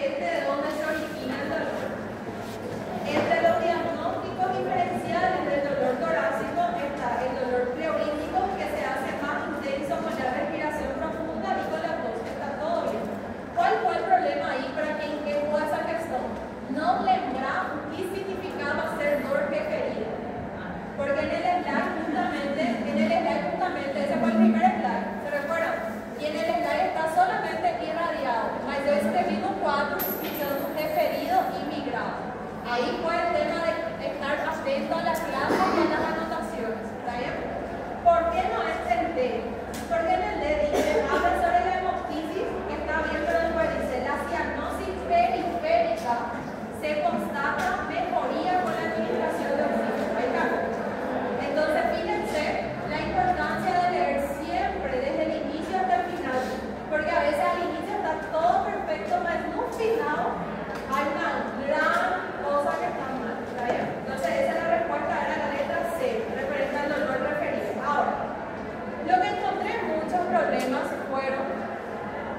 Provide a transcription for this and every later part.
este de dónde se origina el dolor. Entre los diagnósticos diferenciales del dolor torácico está el dolor pleurítico, que se hace más intenso con la respiración profunda y con la tos, está todo bien. ¿Cuál fue el problema ahí para quien quedó esa cuestión? No lembramos qué significaba ser dor referida. Porque en el slide justamente, ese fue el primer slide, ¿se recuerdan? Y en el slide está solamente irradiado, mas yo escribí un cuadro explicando referido y migrado. Ahí fue el tema de estar atento a las clases y a las anotaciones, ¿está bien? ¿Por qué no es el D? Porque en el D dice, habla sobre la hemoptisis, que está bien, pero después dice, la cianosis periférica se constata mejoría con la administración de oxígeno. Ahí está. Entonces, fíjense la importancia de leer siempre desde el inicio hasta el final, porque a veces al inicio está todo perfecto, pero en un final hay una gran cosa que está mal, ¿está bien? Entonces, esa es la respuesta, era la letra C, referente al dolor referido. Ahora, lo que encontré muchos problemas fueron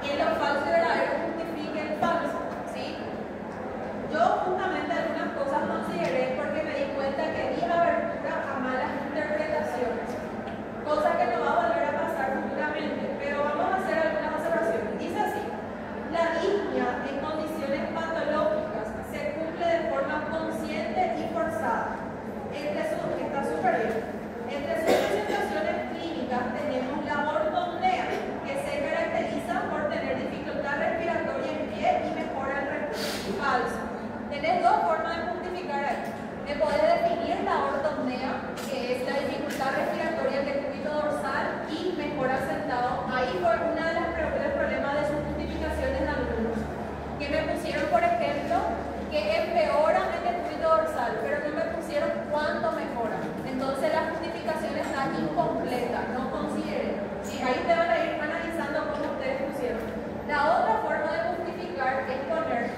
en lo falso y verdadero justifique el falso, ¿sí? Yo justamente algunas cosas consideré porque me di cuenta que di abertura a malas interpretaciones, cosa que no va a volver a pasar futuramente, pero vamos a hacer algunas observaciones. Dice así: la disnea en condiciones patológicas se cumple de forma consciente y forzada. Está súper bien. Entre sus presentaciones clínicas tenemos la ortopnea, que se caracteriza por tener dificultad respiratoria en pie y mejora el reflujo. Falso. Tenés dos formas de justificar ahí. Me podés definir la ortopnea, que es la dificultad respiratoria del cúbito dorsal, y mejora sentado. Ahí fue una de las problemas de sus justificaciones de algunos, que me pusieron, por ejemplo, que empeora en el cúbito dorsal, pero no me pusieron cuánto mejora. Entonces la justificación está incompleta, no consideren. Sí, ahí te van a ir analizando cómo ustedes pusieron. La otra forma de justificar es poner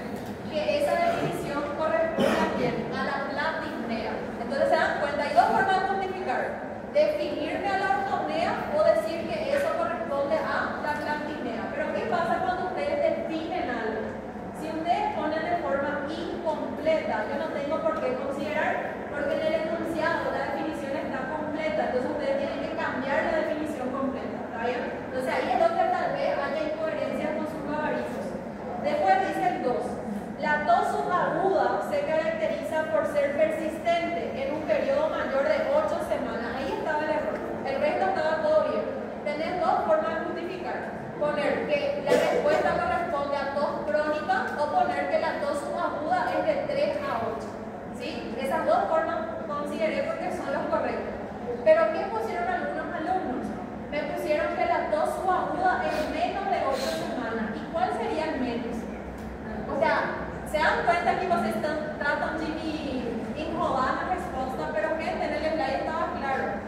que esa definición corresponde a quién, a la platipnea. Entonces se dan cuenta, hay dos formas de justificar: definirme a la ortopnea o decir que eso corresponde a la platipnea. Pero ¿qué pasa cuando ustedes definen algo? Si ustedes ponen de forma incompleta, yo no tengo por qué considerar, porque en el enunciado la definición está completa, entonces ustedes tienen que cambiar la definición completa, ¿está bien? Entonces ahí es donde tal vez haya incoherencias con sus gabarititos. Después dice el 2. La tos subaguda se caracteriza por ser persistente en un periodo mayor de 8 semanas. Ahí estaba el error. El resto estaba todo bien. Tenés dos formas de justificar: poner que la respuesta corresponde a tos crónica o poner que la tos subaguda es de 3 a 8. ¿Sí? Esas dos formas consideré porque son los correctos. Pero ¿qué pusieron algunos alumnos? Me pusieron que la tos subaguda es menos de 8 semanas. ¿Y cuál sería el menos? O sea, se dan cuenta que vocês tratam de me enrolar na resposta, pero gente, en el slide estaba claro.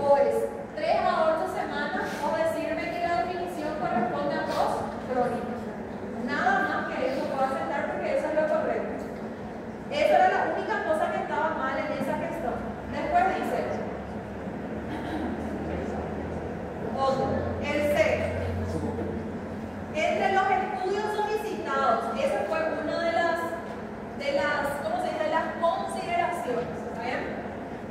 Pues 3 a 8 semanas, o decirme que la definición corresponde a tos crónicos. Nada más que eso puedo aceptar porque eso es lo correcto. Esa era la única cosa que estaba mal en esa cuestión. Después dice otro, el C. Entre los estudios solicitados, esa fue una de las ¿cómo se dice? Las consideraciones, ¿está bien?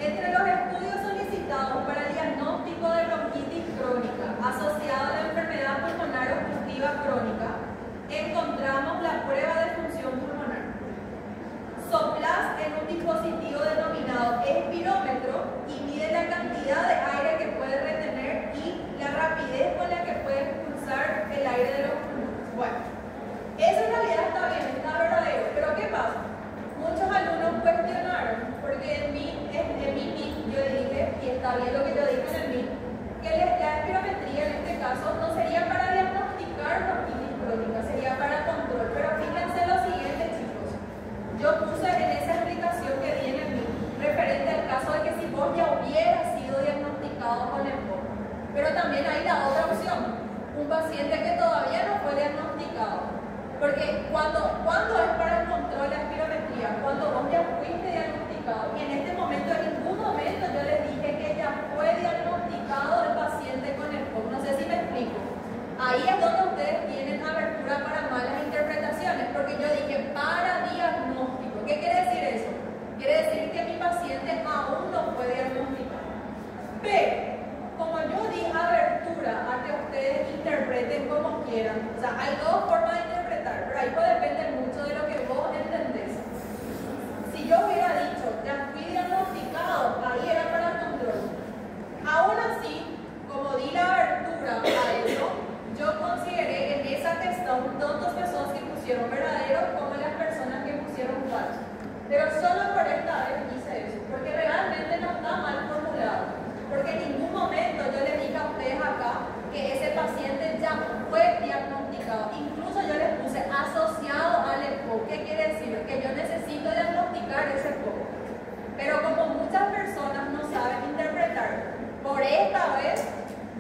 Entre los estudios solicitados para el diagnóstico de bronquitis crónica asociada a la enfermedad pulmonar obstructiva crónica, encontramos la prueba de función pulmonar. Soplás en un dispositivo denominado espirómetro y mide la cantidad de aire que puede retener y la rapidez con la que puede expulsar el aire de los pulmones. Bueno, eso en realidad está bien, está verdadero, pero ¿qué pasa? Muchos alumnos cuestionaron, porque en mi yo dije, y está bien lo que yo dije en el MIT, que la espirometría en este caso no sería para diagnosticar bronquitis crónica, sería para control. Pero fíjense lo siguiente, chicos. Yo puse en esa explicación que di en el MIT, referente al caso de que si vos ya hubieras sido diagnosticado con EPOC. Pero también hay la otra opción, un paciente que todavía no fue diagnosticado. Porque cuando es para el control de la espirometría, cuando vos ya fuiste diagnosticado, y en este momento, en ningún momento yo les dije que ya fue diagnosticado el paciente con EPOC. No sé si me explico. Ahí es donde ustedes tienen abertura para malas interpretaciones. pusieron verdadero como las personas que pusieron falso. Pero solo por esta vez hice eso, porque realmente no está mal formulado. Porque en ningún momento yo les dije a ustedes acá que ese paciente ya fue diagnosticado. Incluso yo les puse asociado al EPOC. ¿Qué quiere decir? Que yo necesito diagnosticar ese EPOC. Pero como muchas personas no saben interpretar, por esta vez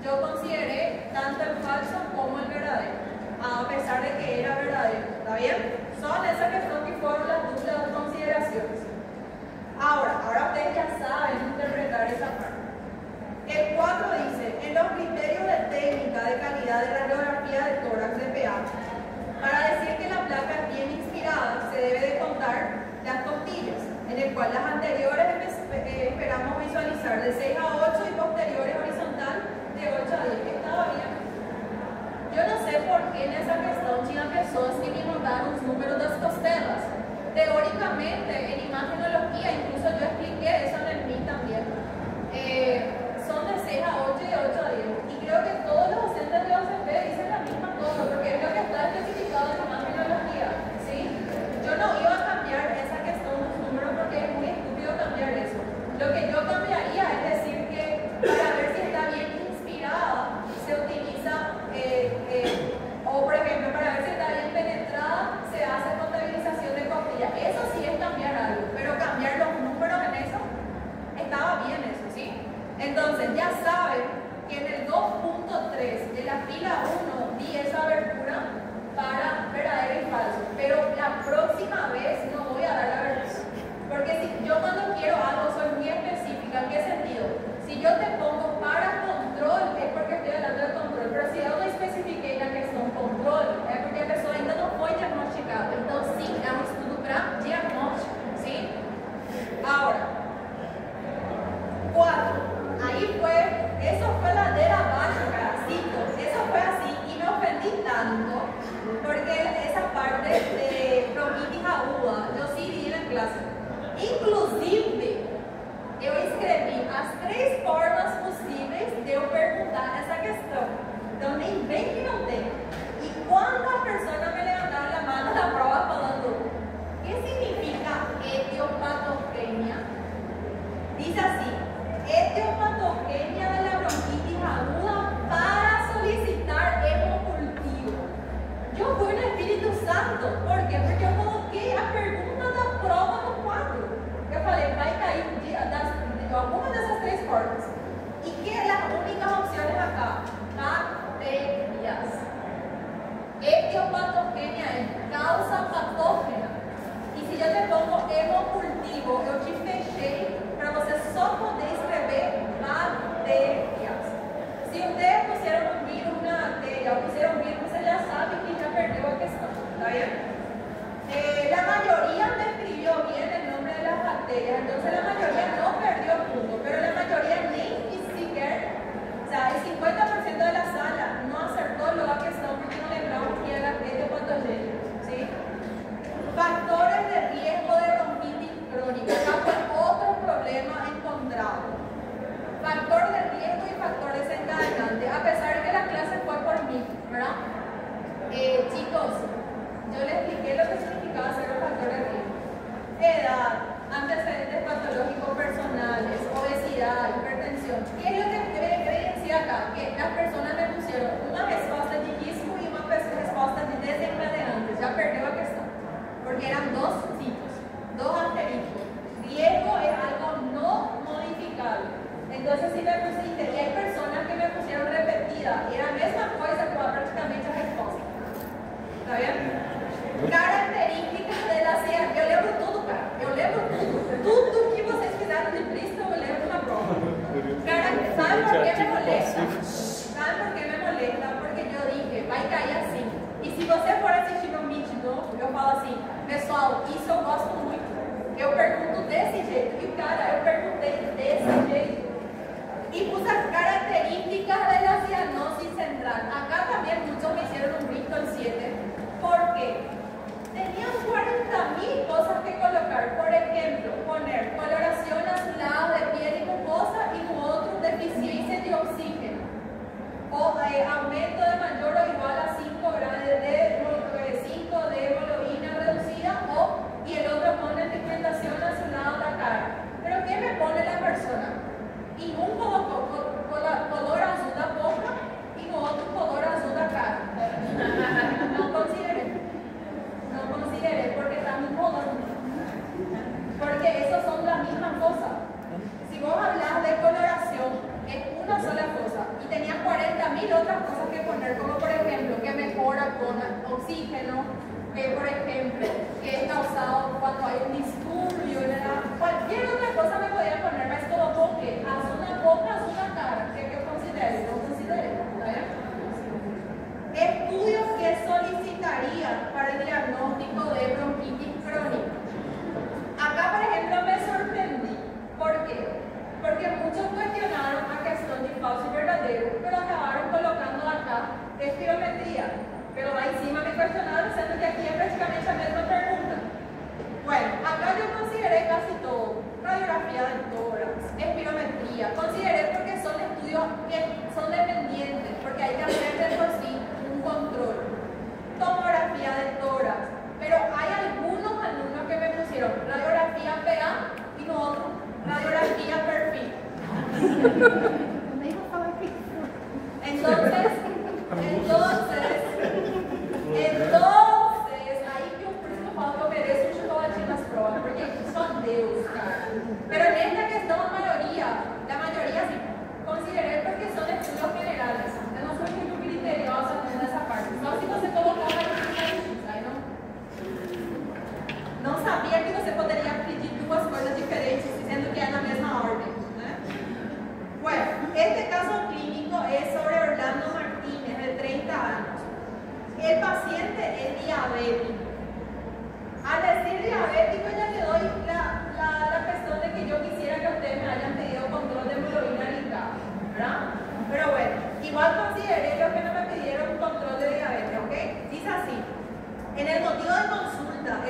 yo consideré tanto el falso como el verdadero, a pesar de que era verdadero. ¿Está bien? Son esas que fueron las duplas consideraciones. Ahora ustedes ya saben interpretar esa parte. El 4 dice, en los criterios de técnica de calidad de radiografía de tórax de pH, para decir que la placa es bien inspirada, se debe de contar las costillas, en el cual las anteriores esperamos visualizar de 6 a 8 y posteriores horizontal de 8 a 10. ¿Estaba bien? Yo no sé por qué en esa cuestión tinha pessoas que me mandaron los números das costelas. Teóricamente, en imagenología, incluso yo expliqué eso en el MIT también, son de 6 a 8 y de 8 a 10. Y creo que todos los docentes de OCP dicen la misma cosa, porque es lo que está especificado en imagenología, ¿sí? Yo no iba a cambiar esa cuestión de los números porque es muy estúpido cambiar eso. Lo que yo cambiaría es decir que para ver si está bien inspirada, se utiliza, o por ejemplo, para ver si está bien penetrada, se hace contabilización de costillas. Eso sí es cambiar algo, pero cambiar los números en eso, estaba bien eso, ¿sí? Entonces, ya saben que en el 2.3 de la fila 1 di esa abertura para verdadero y falso, pero la próxima vez no voy a dar la abertura. Porque si yo cuando quiero algo soy muy específica. ¿En qué sentido? Si yo te pongo para control, es porque estoy hablando de control, pero si yo no especifiquei na questão control, é porque a pessoa ainda não foi diagnosticada. Então, sim, é um estudo para diagnóstico, ¿sí? Ahora, 4. Ahí fue, eso fue ladera abajo, caracitos. Eso fue así y me ofendí tanto porque esa parte de bronquitis aguda, yo sí di en clase. Inclusive, eu escrevi as 3 formas possíveis de eu perguntar essa questão. Então, nem vem que não tem. E quando a pessoa me levantaram a mano na prova falando, o que significa etiopatogenia? Diz assim, etiopatogenia de la bronquitis aguda para solicitar hemocultivo. Eu fui no Espírito Santo. Por quê? Porque eu coloquei a pergunta da prova no quadro. Eu falei, vai cair alguma dessas 3 formas. E que as únicas opções acá? Bactérias. Etiopatogenia é causa patógena. E se eu te pongo hemocultivo, eu te fechei para você só poder escrever bactérias. Se ustedes pusieron un virus, una bacteria, o pusieron virus, você já sabe que já perdeu a questão. Tá vendo?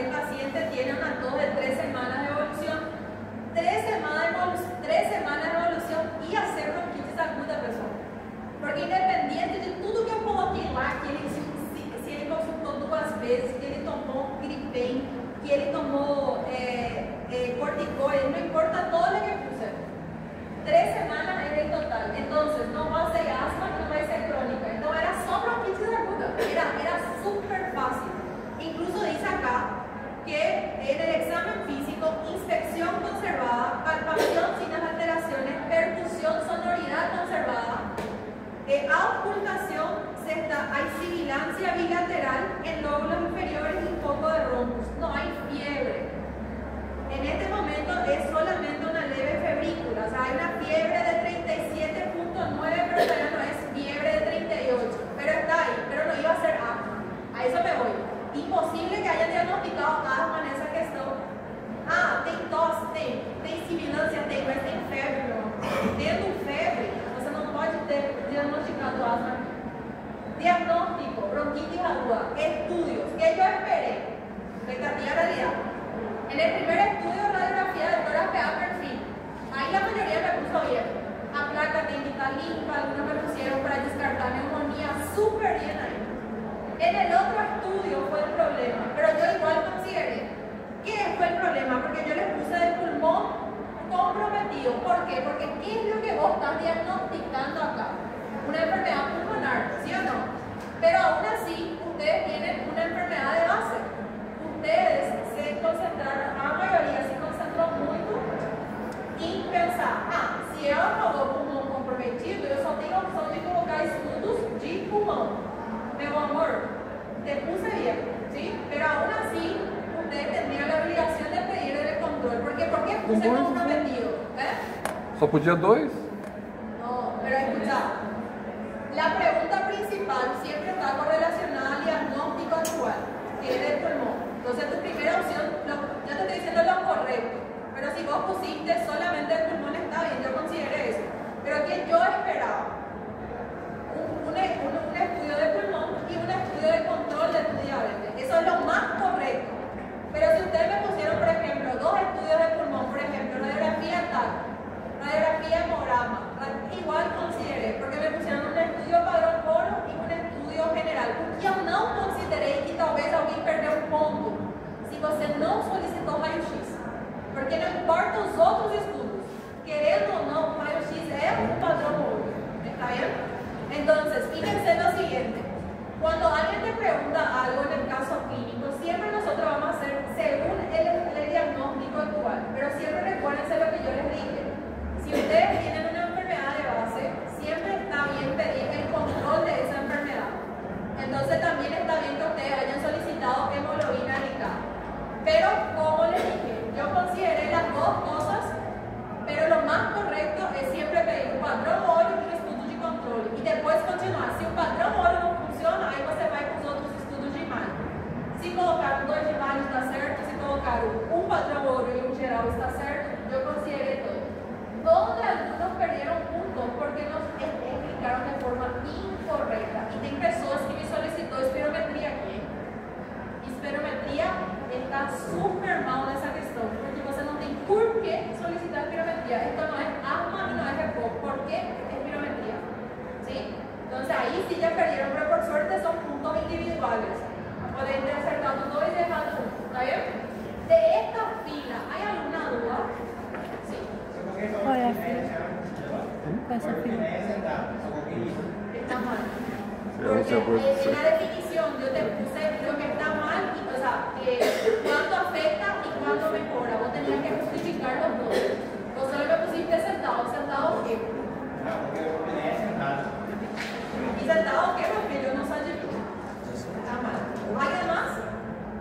el paciente tiene una tos de 3 semanas de evolución, 3 semanas de evolución e hacer bronquitis aguda, pessoal. Porque independente de tudo que eu coloquei lá, que ele, se ele consultou 2 vezes, que ele tomou Gripen, que ele tomou corticoide, não importa todo lo que puse. 3 semanas era el total. Entonces, no va a ser asma, no va a ser crónica. Entonces, era só bronquitis aguda. Era súper fácil. Incluso dice acá que en el examen físico, inspección conservada, palpación sin las alteraciones, percusión, sonoridad conservada, auscultación, hay sibilancia bilateral en lóbulos inferiores y un poco de roncos. No hay fiebre. En este momento es solamente una leve febrícula, o sea, hay una fiebre de 37.9, pero todavía no es fiebre de 38. Pero está ahí, pero no iba a ser asma. A eso me voy. Imposible que hayan diagnosticado asma en esa questão. Ah, tem tosse, tem sibilância, tem, mas tem febre, não. Tendo febre, você não pode ter diagnosticado asma. Diagnóstico, bronquitis aguda, estudios, que yo esperé, expectativa realidad. En el primer estudio de radiografía de tórax PA perfil, ahí la mayoría me puso bien. A placa técnica limpa, algunos me pusieron para descartar neumonía, súper bien ahí. En el otro estudio fue el problema, pero yo igual consideré. ¿Qué fue el problema? Porque yo les puse el pulmón comprometido. ¿Por qué? Porque ¿qué es lo que vos estás diagnosticando acá? Una enfermedad pulmonar, ¿sí o no? Pero aún así, ustedes tienen una enfermedad de base. Ustedes se concentraron, a maioria se concentrou muito em pensar, se ela falou pulmão comprometido, eu só tenho a opção de colocar estudos de pulmão. Meu amor, te puse bien, ¿sí? Pero aún así, ustedes tendrían la obligación de pedir el control. ¿Por qué? Porque puse comprometido. ¿Só podia 2? No, pero escucha. La pregunta principal siempre está correlacionada al diagnóstico actual, que es del pulmón. Entonces, tu primera opción, yo te estoy diciendo lo correcto. Pero si vos pusiste solamente el pulmón, está bien, yo consideré eso. Pero que yo esperaba un estudio de pulmón y un estudio de control de tu diabetes. Eso es lo más correcto. Pero si ustedes me pusieron, por ejemplo, 2 estudios de pulmón, por ejemplo, radiografía tal, radiografía hemograma, igual consideré, porque me pusieron un estudio padrón oro y un estudio general. Que eu não considerei que talvez alguém perdeu um ponto se você não solicitou raio-x. Porque não importa os outros estudos, querendo ou não, o raio-x é um padrão ouro. ¿Está bien? Entonces, fíjense lo siguiente. Cuando alguien te pregunta algo en el caso clínico, siempre nosotros vamos a hacer según el diagnóstico actual. Pero siempre recuérdense lo que yo les dije. Si ustedes tienen una enfermedad de base, siempre está bien pedir el control de esa enfermedad. Entonces también está bien que ustedes hayan solicitado hemoglobina glicada. Pero, como les dije, yo consideré las 2 cosas, pero lo más correcto es siempre pedir un padrón oro y un estudio de controle. E depois continuar. Se o padrão oro não funciona, aí você vai com os outros estudos de imagem. Se colocar 2 de imagem está certo, se colocar um padrão ouro e um geral está certo, eu considerei todo. Donde algunos perdieron puntos porque nos explicaron de forma incorrecta. Y tem pessoas que me solicitou espirometría aquí. Espirometría está super mal nessa questão, porque você não tem por que solicitar espirometría. Esto no es asma y no es EPOC. ¿Por qué espirometría? ¿Sí? Entonces ahí sí ya perdieron, pero por suerte son puntos individuales. Pueden ter acertado 2 y dejado 1. ¿Está bien? De esta fila, ¿hay alguna duda? Sí. ¿Cuál es la fila? ¿Cuál es la fila? Está mal. Porque en la definición yo te puse lo que está mal, y, o sea, cuánto afecta y cuánto mejora. Vos tenías que justificar los dos. Vos solo me pusiste sentado. ¿Sentado qué? ¿Y sentado qué? Porque yo no soy yo. Está mal. ¿Alguien más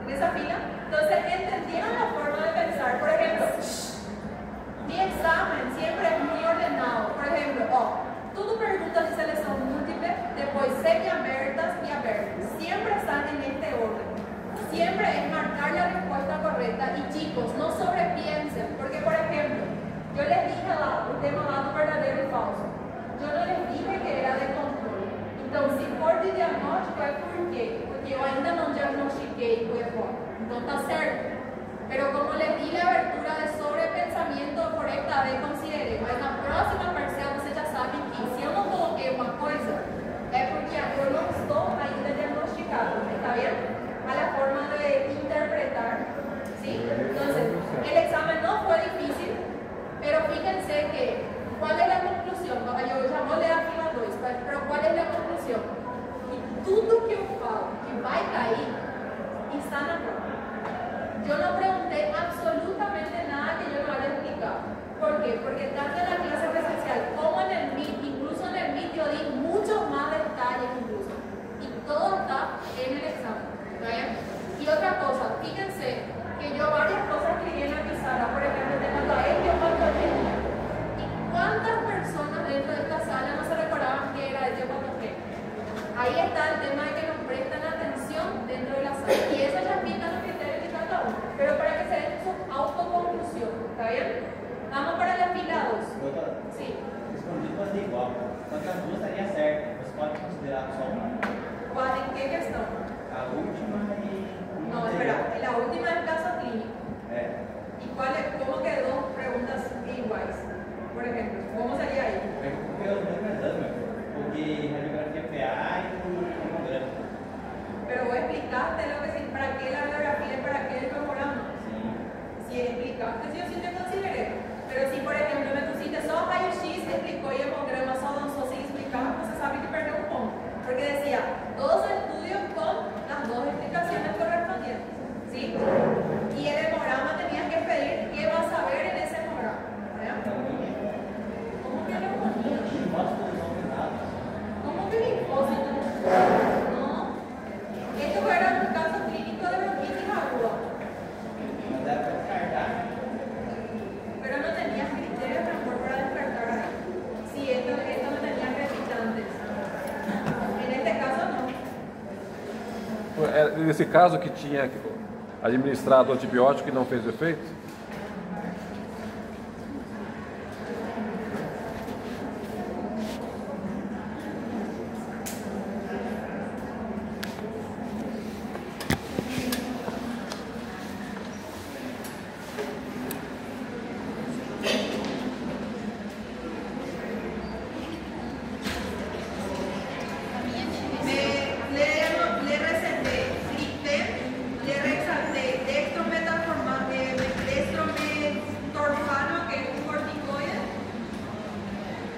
en esa fila? Entonces, ¿entendieron la forma de pensar? Por ejemplo, mi examen siempre es muy ordenado. Por ejemplo, tudo perguntas de selección múltiple, después semiabertas y abiertas. Siempre están en este orden. Siempre es marcar la respuesta correcta. Y chicos, no sobrepiensen, porque por ejemplo, yo les dije el tema dado verdadero y falso. Yo no les dije que era de control. Entonces, si for de diagnóstico, é por quê? Porque eu ainda não diagnostiquei o EPOC. Então, tá certo. tratamiento por esta vez consideré, mas na próxima parcial você já sabe que se eu não coloquei uma coisa, é porque eu não estou ainda diagnosticado, ¿está bien? A la forma de interpretar, ¿sí? Entonces, el examen no fue difícil, pero fíjense que, ¿cuál es la conclusión? Yo ya vou ler aqui na 2, pero ¿cuál es la conclusión? Que tudo que eu falo que vai cair está na prova. Yo no pregunté absolutamente nada que yo no haya explicado. ¿Por qué? Porque tanto en la clase presencial como en el Meet, incluso en el Meet yo di muchos más detalles incluso. Y todo está en el examen. ¿Bien? Y otra cosa, fíjense que yo varias cosas escribí en la pizarra, por ejemplo, de cuando a él yo cuando tenía. ¿Y cuántas personas dentro de esta sala no se recordaban que era el yo cuando tenía? Ahí está el tema de que nos prestan atención dentro de la sala. Y eso ya explica los criterios de cada uno. Pero para que se den su autoconclusión, ¿está bien? Vamos para la fila 2. Doutora, Sí. respondi quase igual. Só que as duas estaria certa. Você pode considerar só uma. ¿Cuál, ¿En qué questão? A última e. No, espera. La última es caso clínico. É. ¿Y cuál es, cómo que dos preguntas iguales? Por ejemplo, ¿cómo sería ahí? Porque eu mesmo exame, porque radiografia PA e tomograma. Pero vos explicaste lo que para qué la radiografía y para qué el tomograma. Sim. Si explicaste, yo sí te consideré. Pero si, por ejemplo, me pusiste só raio-x, explicó y hemograma só danzó sin explicar, você sabe que perdeu un ponto. Porque decía, todos los estudios con las dos explicaciones correspondientes. ¿Sí? Y el hemograma tenías que pedir qué vas a ver en ese hemograma. ¿Verdad? ¿Cómo que neumonía? ¿Cómo que linfócito? No. Esto era un caso clínico de bronquitis aguda. Mas era para descartar. Pero no tenías criterios mejor para descartar ahí. Si esto no tenía repitantes. En este caso no. Nesse caso que tinha administrado o antibiótico e não fez efeito? Le reservé Glipten, le resalté dextrometorfano, que es un corticoide,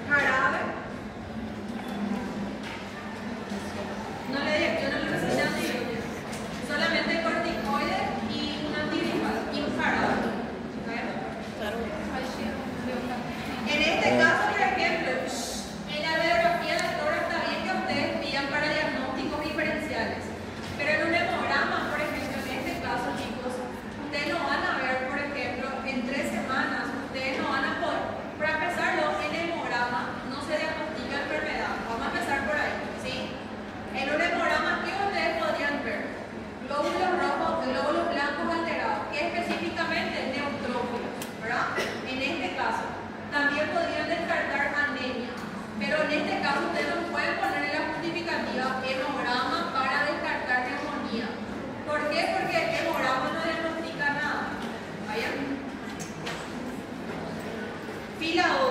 jarabe. Yo no le receté antibiótico, solamente corticoide y un antigripal y un jarabe. En este caso, por ejemplo, en la radiografía del tórax está bien que ustedes pidan para diagnósticos diferenciales, pero en un hemograma, por ejemplo, en este caso, chicos, ustedes no van a ver, por ejemplo, en 3 semanas, ustedes no van a poder, para empezarlo, en el hemograma no se diagnostica enfermedad, vamos a empezar por ahí, ¿sí? En un hemograma, ¿qué ustedes podrían ver? Glóbulos rojos, glóbulos blancos alterados, que específicamente neutrófilos, ¿verdad? En este caso, también podrían descartar anemia, pero en este caso ustedes no pueden poner en la justificativa hemograma para descartar neumonía. ¿Por qué? Porque el hemograma no diagnostica nada. ¿Vaya? Fila 2.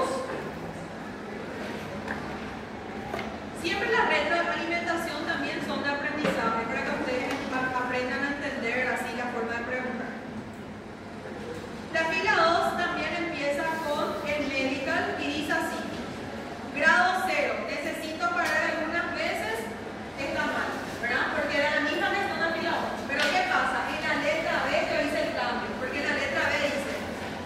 Siempre las retroalimentación también son de aprendizaje para que ustedes aprendan a entender así la forma de preguntar. La fila 2 también empieza con el medical y dice así: grado 0, necesito parar algunas veces, está mal, ¿verdad? Porque era la misma que está en la fila 1. Pero ¿qué pasa? En la letra B yo hice el cambio, porque en la letra B dice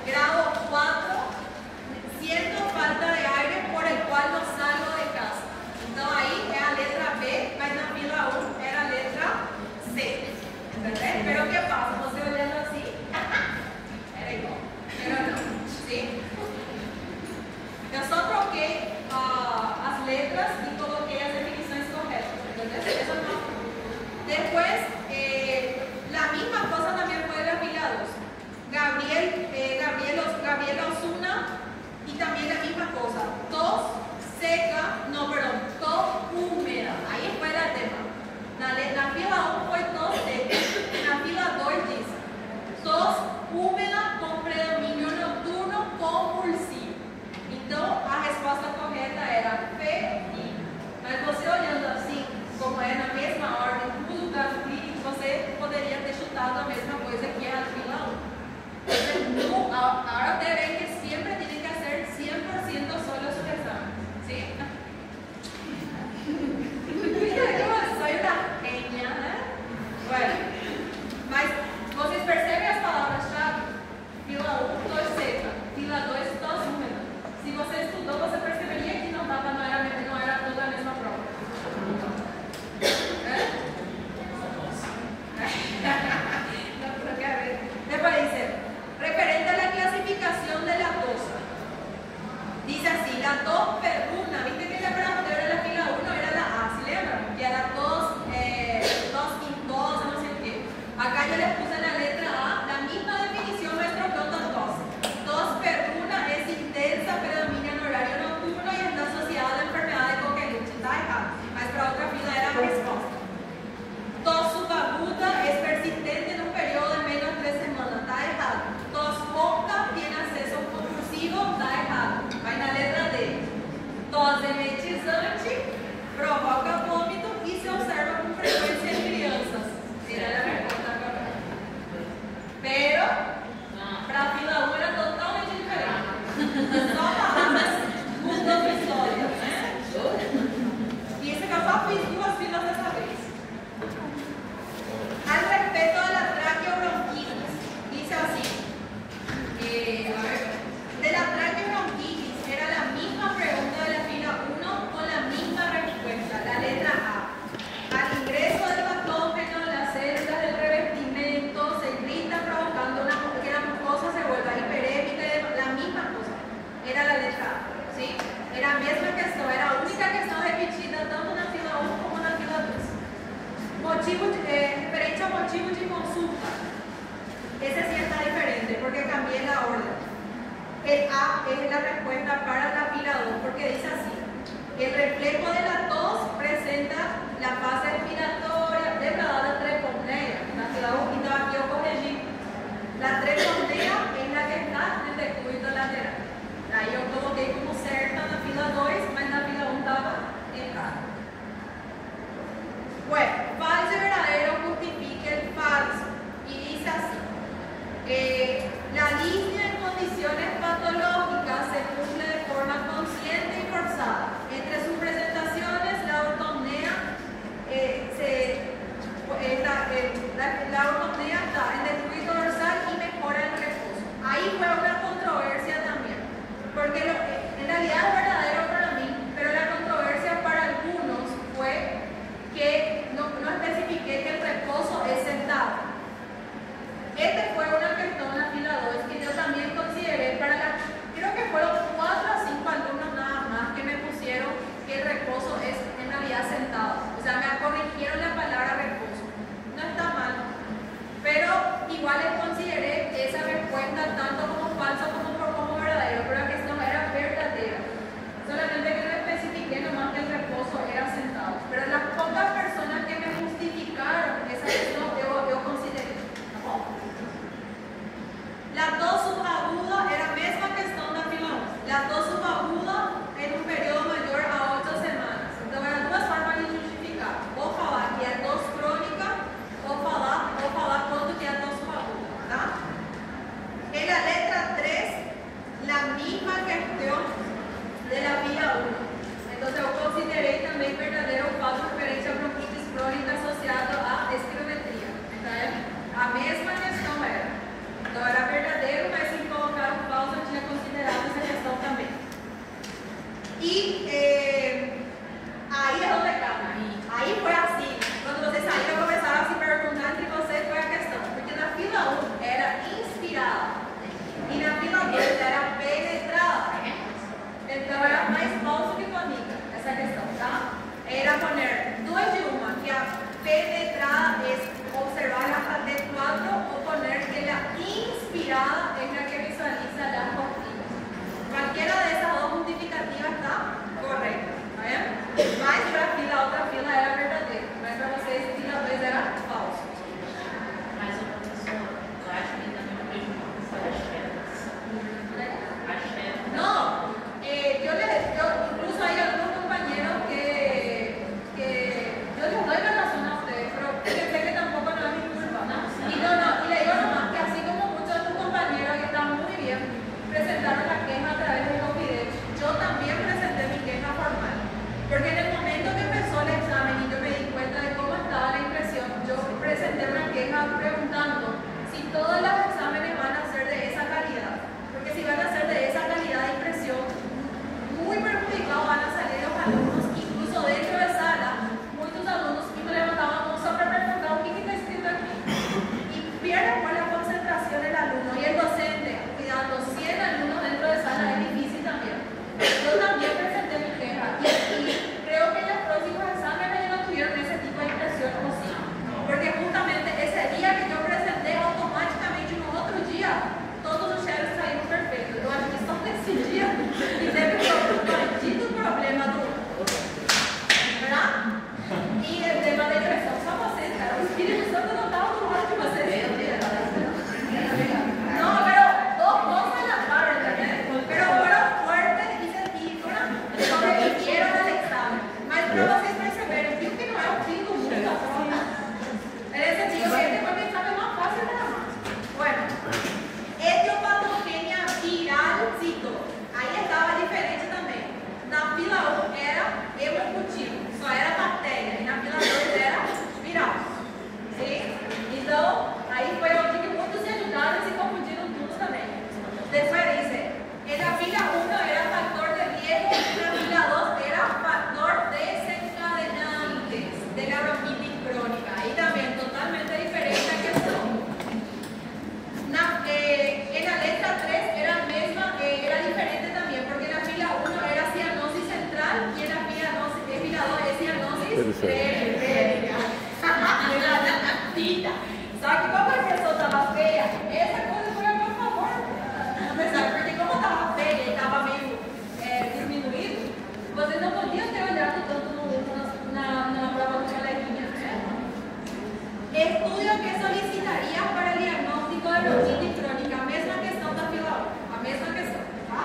grado 4, siento falta de aire por el cual no salgo de casa. Entonces ahí era letra B, en la fila 1 era letra C. ¿Entendés? Pero ¿qué pasa? No se oyendo así. Era igual. Pero no. ¿Sí? Nosotros que las letras y coloquei as definições correctas. ¿Entendés? Eso no. Después, la misma cosa también fue de la fila 2. Gabriel Osuna, y también la misma cosa. Tos seca, no, perdón, tos húmeda. Ahí fue el tema. La fila 1 fue tos seca. En la fila 2 dice tos húmeda con predominio nocturno Entonces, ahora ustedes ven que siempre tienen que hacer 100% solo su examen. ¿Sí? Soy una genia, ¿eh? Bueno, mas vocês percebem as palavras-chave? Fila 1, 2, seca. Fila 2, todos números. Se você estudou, você perceberia que não era toda a mesma prova. Después dice, referente a la clasificación de la tos. Dice así, la tos perruna, viste que la pregunta de la fila 1 era la A, ¿se lembran? Que era tos quintosa, no sé qué. Acá yo les puse en la letra A la misma definición nuestro que otra tos. Tos perruna es intensa, predomina en horario nocturno y está asociada a la enfermedad de Coqueluche. Está acá. Nuestra otra fila era respuesta. Tos subaguda es persistente en un periodo de menos de 3 semanas. Está errado. Tos ronca tiene acceso compulsivo. Está errado. Va en la letra D. Tos emetizante provoca vômito y se observa con frecuencia en crianças. Era la respuesta correcta. Pero, para la fila 1 era totalmente diferente. Só palavras mudando a história. Y ese que eu só fiz 2 filas dessa vez. Al respecto de la traqueobronquitis, dice así. A ver, de la traqueobronquitis era la misma pregunta de la fila 1 con la misma respuesta, la letra A. Al ingreso del patógeno, las células del revestimiento se irritan provocando que la mucosa se vuelva hiperémica y demás. La misma cosa. Era la letra A. ¿Sí? Era la misma questão, era a única questão repetida tanto na fila 1 como na fila 2. Referente ao motivo de consulta. Ese sí está diferente porque cambié la orden. El A es la respuesta para la fila 2 porque dice así. El reflejo de la tos presenta la fase respiratoria degradada treponea. La fila 1 y aquí yo corregí. La treponea es la que está en el decúbito lateral. Ahí yo coloqué como certa na fila 2, mas na fila 1 estava errado. Bueno, falso y verdadero justifica el falso. Y dice así. La disnea en condiciones patológicas se cumple de forma consciente y forzada. Entre sus presentaciones, la ortopnea la ortopnea está en decúbito dorsal y mejora el reposo. Ahí fue una controversia también, porque en realidad es verdadero para mí, pero la controversia para algunos fue que no especifiqué que el reposo es sentado. Este fue una cuestión en la fila 2 que yo también consideré para creo que fueron 4 o 5 alumnos nada más que me pusieron que el reposo es en realidad sentado. O sea, me corrigieron la palabra reposo. No está mal, pero igual les consideré esa respuesta tanto como falsa como verdadero, pero la cuestión era verdadera. Solamente que no especifiqué nomás que el reposo era sentado. Pero las pocas personas que me justificaron esa cuestión, yo consideré. pierde por la concentración del alumno y el docente, cuidando 100 alumnos dentro de sala es difícil también. Yo también presenté mi queja y creo que en los próximos exámenes ya no tuvieron ese tipo de impresión o sí. Porque justamente ese día que yo presenté, automáticamente unos otros días, todos los chavos salieron perfectos. Eu acho que só nesse dia que teve um maldito problema do. ¿Verdad? Y el tema de expresión, só vocês, cara. O Espírito Santo não estava do lado de vocês. No, pero dos cosas la par, ¿entendés? Pero fueron fuertes y sobrevivieron al examen. Mas para vocês perceberem, viu que não é o fim do mundo a prova. En ese sentido, que este fue mi examen más fácil de la más. Bueno, etiopatogenia viral cito. Aí estava diferente também. Na fila 1 era hemocutivo, só era bactéria. E na fila 2 era viral. Sim? Então, aí foi onde que muitos se ajudaram e se confundiram tudo também. Después dice, en la fila 1 era factor de riesgo y en la fila 2 era factor desencadenantes de la bronquitis crónica. Ahí también totalmente diferente que son. En la letra 3 era misma, era diferente también, porque en la fila 1 era cianosis central y en la fila 2 es cianosis periférica. ¿Sabes que como el profesor estaba fea? Esa cosa fue, por favor, a pesar, porque como estaba fea y estaba medio disminuído, vocês não podiam ter olhado tanto na prova de coleguinha. Estudio que solicitaría para el diagnóstico de bronquitis crónica, mesma questão da fila 1, a mesma questão, tá?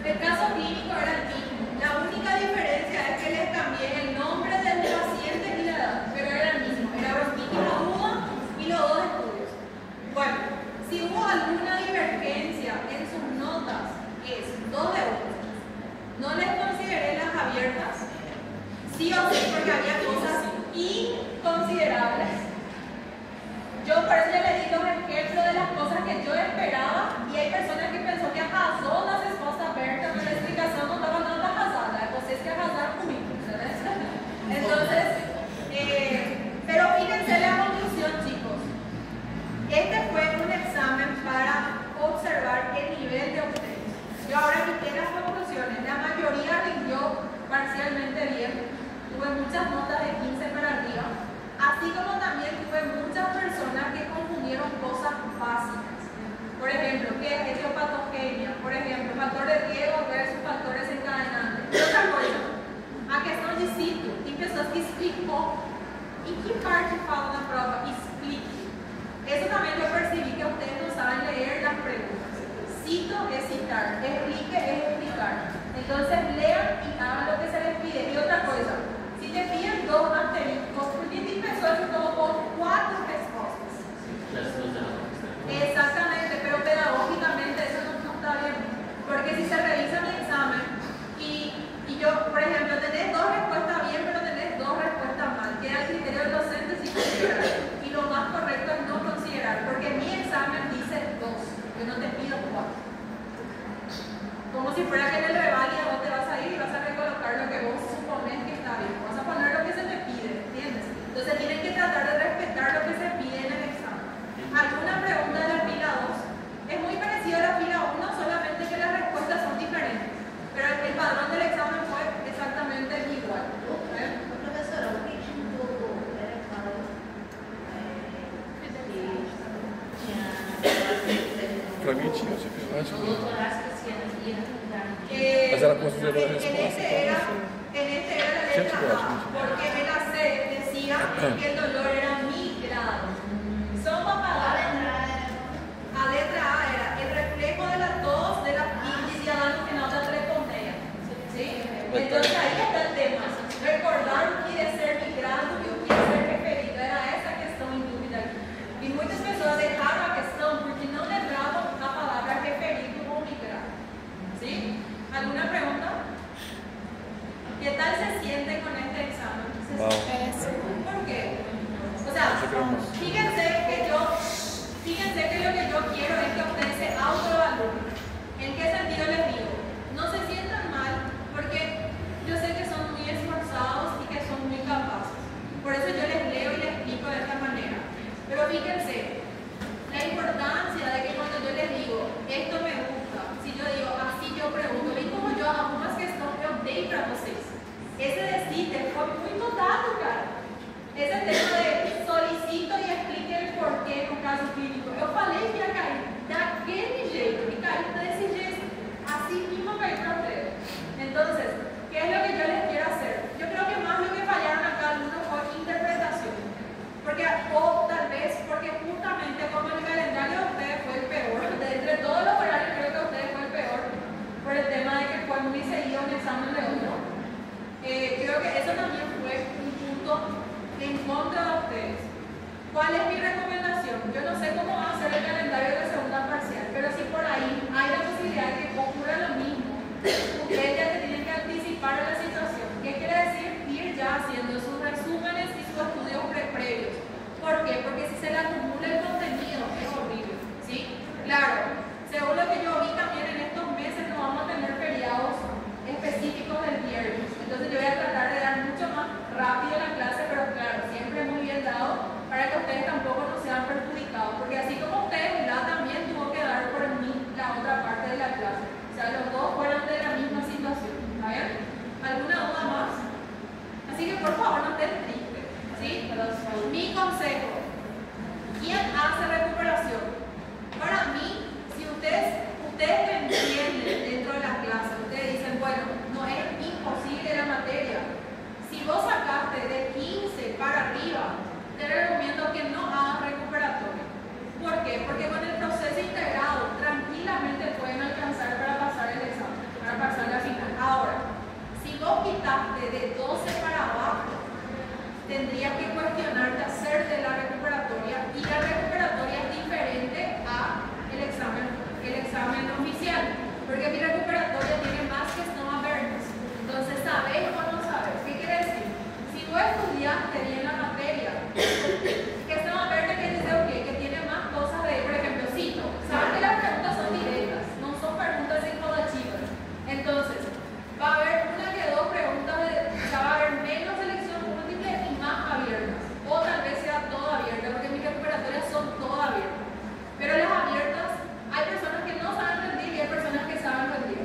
El caso clínico era el mismo. La única diferencia es que les cambié el nombre del paciente y la edad, pero era el mismo, era bronquitis aguda y los dos estudios. Bueno, si hubo alguna divergencia en sus notas, es 2 de 1. No les consideré las abiertas, sí o sí, porque había cosas inconsiderables. Yo por eso ya le di los ejemplos de las cosas que yo esperaba y hay personas que pensó que arrasó las respuestas abiertas, pero la explicación no estaba nada arrasada, vocês que arrasaron conmigo, ¿sabes? Entonces, pero fíjense la conclusión, chicos. Este fue un examen para observar el nivel de ustedes. Yo ahora quité las conclusiones, la mayoría rindió parcialmente bien, tuve muchas notas de 15 para arriba, así como también tuve muchas personas que confundieron cosas básicas. Por ejemplo, ¿qué es etiopatogenia? Por ejemplo, factor de riesgo versus factores encadenantes. Y otra cosa, a questão de cito, tem pessoas que explicou. ¿Y qué parte fala na prova? Explique. Eso también yo percibí que ustedes no saben leer las preguntas. Cito es citar, explique es explicar. Entonces lean y hagan lo que se les pide. Y otra cosa, si te piden 2 asteriscos, porque hay personas que colocó 4 respuestas. Exactamente, pero pedagógicamente eso no está bien. Porque si se revisa mi examen y yo, por ejemplo, tenés 2 respuestas bien, pero tenés 2 respuestas mal, queda el criterio del docente si considerar. Y lo más correcto es no considerar, porque mi examen dice 2, yo no te pido 4. Como si fuera que en el revalida vos te vas a ir y vas a recolocar lo que vos supones que está bien. Vas a poner lo que se te pide, ¿entiendes? Entonces tienen que tratar de respetar lo que se pide en el examen. ¿Alguna pregunta de la fila 2? Es muy parecido a la fila 1, solamente que las respuestas son diferentes. Pero el padrón del examen fue exactamente igual. Professora, o que tinha Para mim tinha, eu acho que Mas ela considerou a resposta. En este era la letra A, porque en la C decía que el dolor era migrado. Son palabras. A letra A era el reflejo de la tos de la indiciada que no te respondía. ¿Sí? Entonces ahí está el tema. Recordar o que é ser migrado e o que é ser referido. Era essa questão em dúvida aqui. E muitas pessoas erraram a questão porque não lembravam a palavra referido ou migrado. ¿Sí? ¿Alguna pregunta? ¿Qué tal se siente con este examen? ¿Por qué? O sea, fíjense que lo que yo quiero es que ustedes se autoevalúen. ¿En qué sentido les digo? No se sientan mal porque yo sé que son muy esforzados ese tema de solicito y explique el porqué en un caso clínico. Eu falei que ia cair daquele jeito, y caí desse jeito, así mismo caí para ustedes. Entonces, ¿qué es lo que yo les quiero hacer? Yo creo que más lo que fallaron acá algunos fue interpretación. Porque, o tal vez porque justamente como el calendario de ustedes fue el peor, de entre todos los horarios creo que ustedes fue el peor, por el tema de que fue muy seguido un examen de uno. Creo que eso también fue un punto en contra de ustedes. ¿Cuál es mi recomendación? Yo no sé cómo va a ser el calendario de segunda parcial, pero si por ahí hay la posibilidad de que ocurra lo mismo, ustedes ya se tienen que anticipar a la situación. ¿Qué quiere decir? Ir ya haciendo sus resúmenes y sus estudios previos. ¿Por qué? Porque si se le acumula el contenido es horrible, ¿sí? Claro, según lo que yo vi también en estos meses no vamos a tener feriados específicos del viernes. Entonces yo voy a tratar de dar mucho más rápido la clase, pero claro, siempre muy bien dado para que ustedes tampoco no sean perjudicados. Porque así como ustedes, la también tuvo que dar por mí la otra parte de la clase. O sea, los dos fueron de la misma situación. ¿Está bien? ¿Alguna duda más? Así que por favor no estén tristes, ¿sí? Mi consejo, ¿quién hace recuperación? Para mí, si ustedes me entienden dentro de la clase, ustedes dicen, bueno, no es imposible la materia. Si vos sacaste de 15 para arriba, te recomiendo que no hagas recuperatorio. ¿Por qué? Porque con el proceso integrado tranquilamente pueden alcanzar para pasar el examen, para pasar la final. Ahora, si vos quitaste de 12 para abajo, tendrías que cuestionarte hacerte la recuperatoria, y la recuperatoria es diferente a el examen oficial, porque mi recuperatoria tiene más que no awareness. Entonces, ¿sabes o no sabes? ¿Qué quiere decir? Si tú estudiaste bien la materia, que no awareness quiere decir que tiene más cosas de, por ejemplo, cito, sabes que las preguntas son directas, no son preguntas psicológicas. Entonces, va a haber una que dos preguntas, va a haber menos selección múltiple y más abiertas, o tal vez sea todo abierta, porque mis recuperatorias son todas abiertas. Pero las abiertas, hay personas que no saben rendir y hay personas que saben rendir.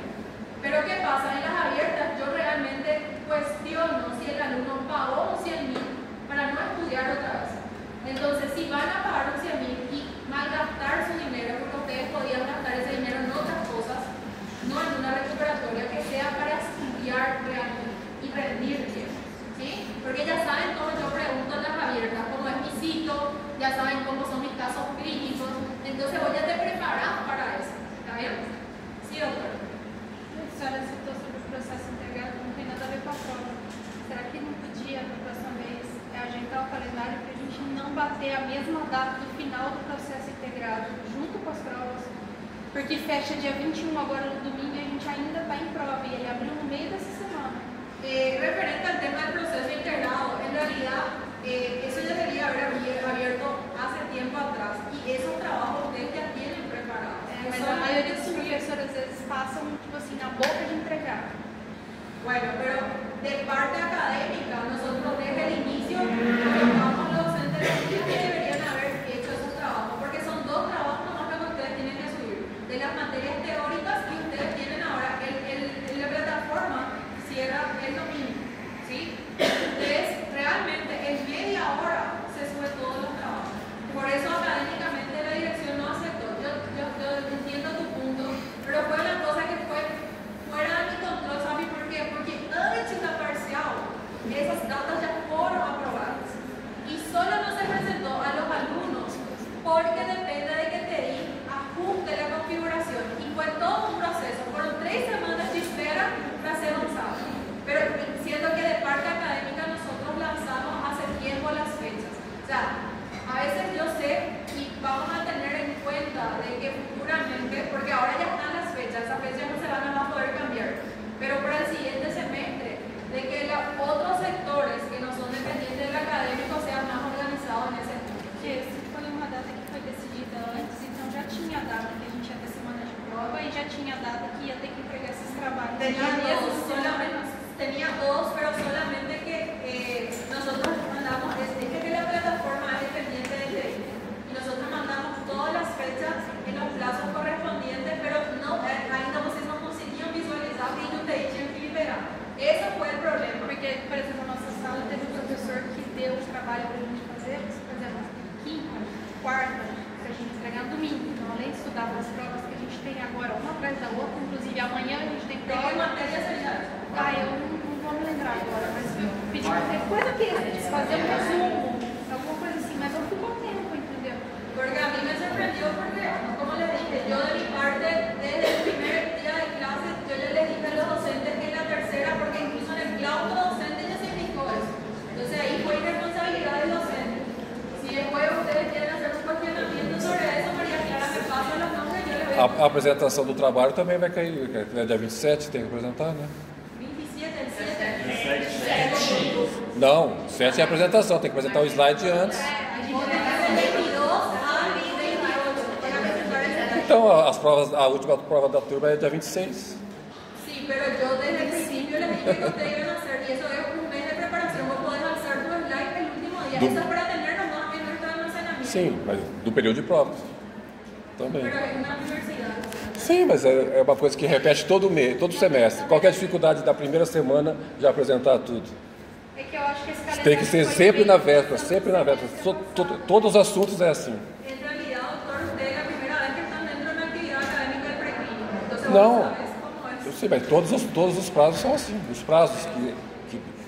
Pero ¿qué pasa? En las abiertas yo realmente cuestiono si el alumno pagó un 100.000 para no estudiar otra vez. Entonces, si van a pagar un 100.000 y malgastar su dinero, porque ustedes podían gastar ese dinero en otras cosas, no en una recuperatoria, que sea para estudiar realmente y rendir bien, ¿sí? Porque ya saben cómo yo pregunto en las abiertas, cómo es mi cito, ya saben cómo son mis casos clínicos, entonces vos ya te preparas para eso, ¿está bien? Sí, doctor. A senhora citou sobre o processo integrado, não tem nada a ver com a prova. Será que não podia, no próximo mês, ajeitar o calendário para a gente não bater a mesma data do final do processo integrado, junto com as provas? Porque fecha dia 21 agora no domingo e a gente ainda está em prova e ele abriu no meio dessa semana. Referente al tema del proceso integrado, en realidad eso ya debería haber abierto hace tiempo atrás y esos trabajos ustedes ya tienen preparados. A maioria dos professores às vezes passam tipo assim, na boca de entregar. Bueno, pero de parte académica, nosotros desde el inicio colocamos a los docentes de línea que deberían haber hecho esos trabajos, porque son dos trabajos nomás lo que ustedes tienen que subir, de las materias teóricas, y ustedes tienen ahora la plataforma cierra el domingo, ¿sí? Ustedes realmente en media hora se sube todos los trabajos. Por eso académicamente la dirección no aceptó. Yo entiendo tu punto, pero fue una cosa que fue fuera de mi control, ¿sabes por qué? Porque antes de la parcial, esas datas ya fueron aprobadas. Y solo no se presentó a los alumnos porque depende de que TI ajuste la configuración. Y fue todo un proceso. Fueron 3 semanas de espera para ser lanzado. Pero siento que de parte académica nosotros lanzamos hace tiempo las fechas. O sea, a veces yo sé y vamos a tener en cuenta de que futuramente, porque ahora ya están las fechas, esas fechas no se van a poder cambiar, pero para el siguiente semestre, de que los otros sectores que no son dependientes del académico sean más organizados en ese punto. Porque se foi uma data que foi decidida coisa que fazer um resumo, alguma coisa assim, mas ocupou tempo, entendeu? Porque a mí me sorprendió porque, como les dije, yo de mi parte, desde el primer día de clase, yo les dije a los docentes que en la tercera, porque incluso en el claustro docente ya se indicó eso. Entonces ahí fue irresponsabilidad del docente. Si después ustedes quieren hacer un cuestionamiento sobre eso, María Clara me pasa los nombres y yo les voy A apresentação do trabalho também vai cair, é dia 27, tem que apresentar, né? 27, el 7. Não, 7 é a apresentação, tem que apresentar o slide antes. Então, as provas, a última prova da turma é dia 26. Sí, pero yo desde el principio les dije que ustedes iban a hacer, y eso es un mes de preparación. Vos podés alzar tu slide el último día. Eso es para tener nomás en nuestro almacenamiento. Sim, mas do período de provas também. Pero es una universidad. Sim, mas é uma coisa que repete todo mês, todo semestre. Qual que é a dificuldade da primeira semana de apresentar tudo? É que eu acho que esse calendário Tem que ser foi sempre feito na véspera, sempre na véspera. Todos os assuntos é assim. En realidad, doctor, ustedes es la primera vez que están dentro de una actividad académica del preclínico. Entonces, Não, vos sabés cómo es. eu sei, mas todos os prazos são assim. Os prazos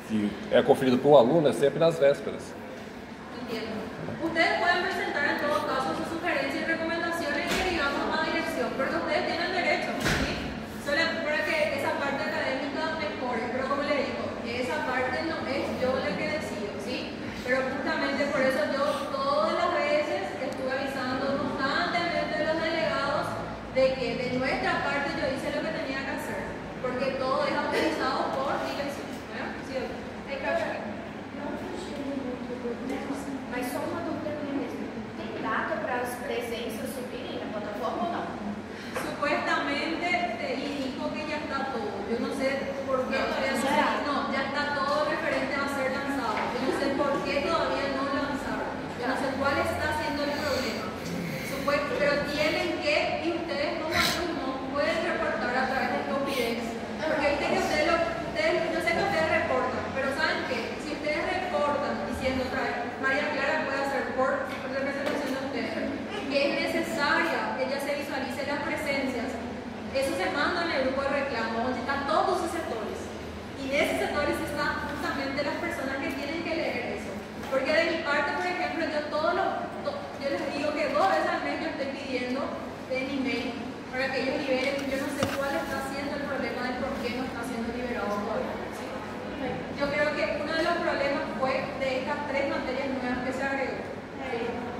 que é conferido para o aluno é sempre nas vésperas. Entiendo. Ustedes pueden presentar en todo caso sus sugerencias y recomendaciones que digamos a dirección, porque ustedes tienen derecho, ¿sí? Solo para que esa parte académica mejore, pero como le digo, esa parte no es yo la que decido, ¿sí? Pero justamente por eso yo todas las veces estuve avisando constantemente a los delegados de que de nuestra parte yo hice lo que tenía que hacer, porque todo es autorizado por dirección, ¿verdad? ¿Sí? É que eu acho que Não fugindo muito do tema, mas só uma dúvida minha mesmo. Tem data para as presenças subirem na plataforma ou não? Supuestamente te dijo que ya está todo. Yo no sé por qué todavía no se... No, ya está todo referente a ser lanzado. Yo no sé por qué todavía no lanzaron. Yo no sé cuál está siendo el problema. Pero tienen que, y ustedes como alumnos pueden reportar a través de Copidex. Porque viste que yo sé que ustedes reportan, pero ¿saben qué? Si ustedes reportan diciendo otra vez, María Clara puede hacer por representación de ustedes, que es necesaria que ella se visualice las presencias, eso se manda en el grupo de reclamo, donde están todos esos sectores. Y en esos sectores están justamente las personas que tienen que leer eso. Porque de mi parte, por ejemplo, yo les digo que 2 veces al mes yo estoy pidiendo en email para que ellos liberen. Yo no sé cuál está siendo el problema de por qué no está siendo liberado todavía. ¿Sí? Yo creo que uno de los problemas fue de estas 3 materias nuevas que se agregó.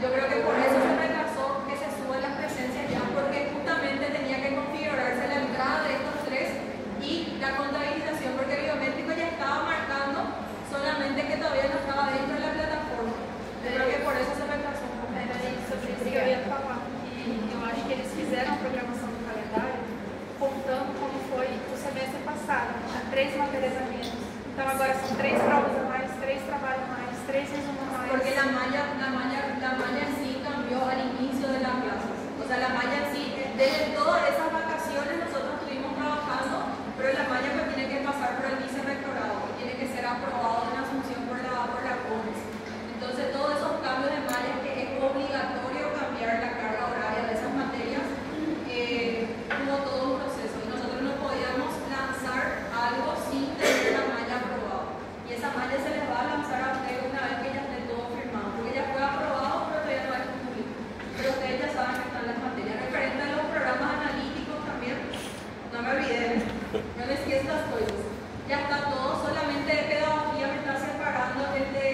Yo creo que por eso se retrasó que se suban las presencias ya, porque justamente tenía que configurarse la entrada de estos 3 y la contabilización, porque el biométrico ya estaba marcando, solamente que todavía no estaba dentro de la plataforma. Yo creo que por eso se retrasó un poco. era sobre isso que eu ia falar. E eu acho que eles fizeram a programação do calendário contando como foi o semestre passado. Tinha 3 matérias a menos. Então agora são 3 provas a mais, 3 trabalhos a mais, 3 resumos a mais. Porque la malla en sí cambió al inicio de las clases. O sea, la malla en sí, desde todas esas vacaciones nosotros estuvimos trabajando, pero la malla pues tiene que pasar por el vicerrectorado, que tiene que ser aprobado en Asunción por la COMES. Entonces, todos esos cambios de malla que es obligatorio cambiar la carga horaria de esas materias, hubo todo un proceso. Y nosotros no podíamos lanzar algo sin tener la malla aprobada. Y esa malla se les va a lanzar a ustedes una vez que ya esté todo firmado, porque ya fue aprobado, pero todavía no es público. Pero ustedes ya saben que están las materias. Referente a los programas analíticos también, no me olviden, no les quede estas cosas. Ya está todo, solamente de pedagogía me está separando el de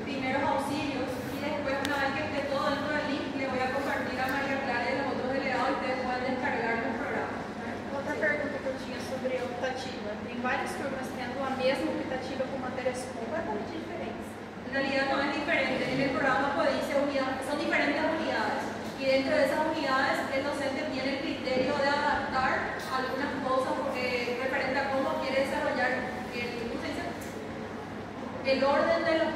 primeros auxilios, y después una vez que esté todo dentro del link, le voy a compartir a María Clara y a los otros delegados y ustedes pueden descargar los programas. Outra pergunta que eu tinha sobre a optativa. Tem várias turmas tendo a mesma optativa com matérias completamente diferentes. En realidad no es diferente, en el programa pues dice son diferentes unidades, y dentro de esas unidades el docente tiene el criterio de adaptar algunas cosas referente a cómo quiere desarrollar el orden de los